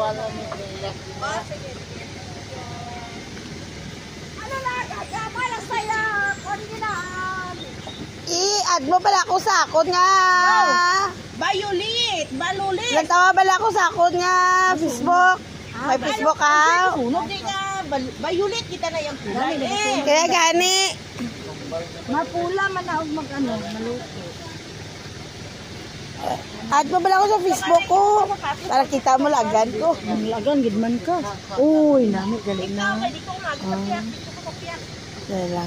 Ano na, para sa'yo, kondinan. I-add mo pala ako sa akon nga. Violet, balulit. Ilang tawa pala ako sa akon nga Facebook. May Facebook ka? Sunog din nga, violet kita na yung kulay. Kaya gani. Mapula man na mag-ano, maluto. Add mo pala ako sa Facebook ko. Para kita mo lagan ko. Lagan, gidman ka. Uy, namit galing na. Dahil lang.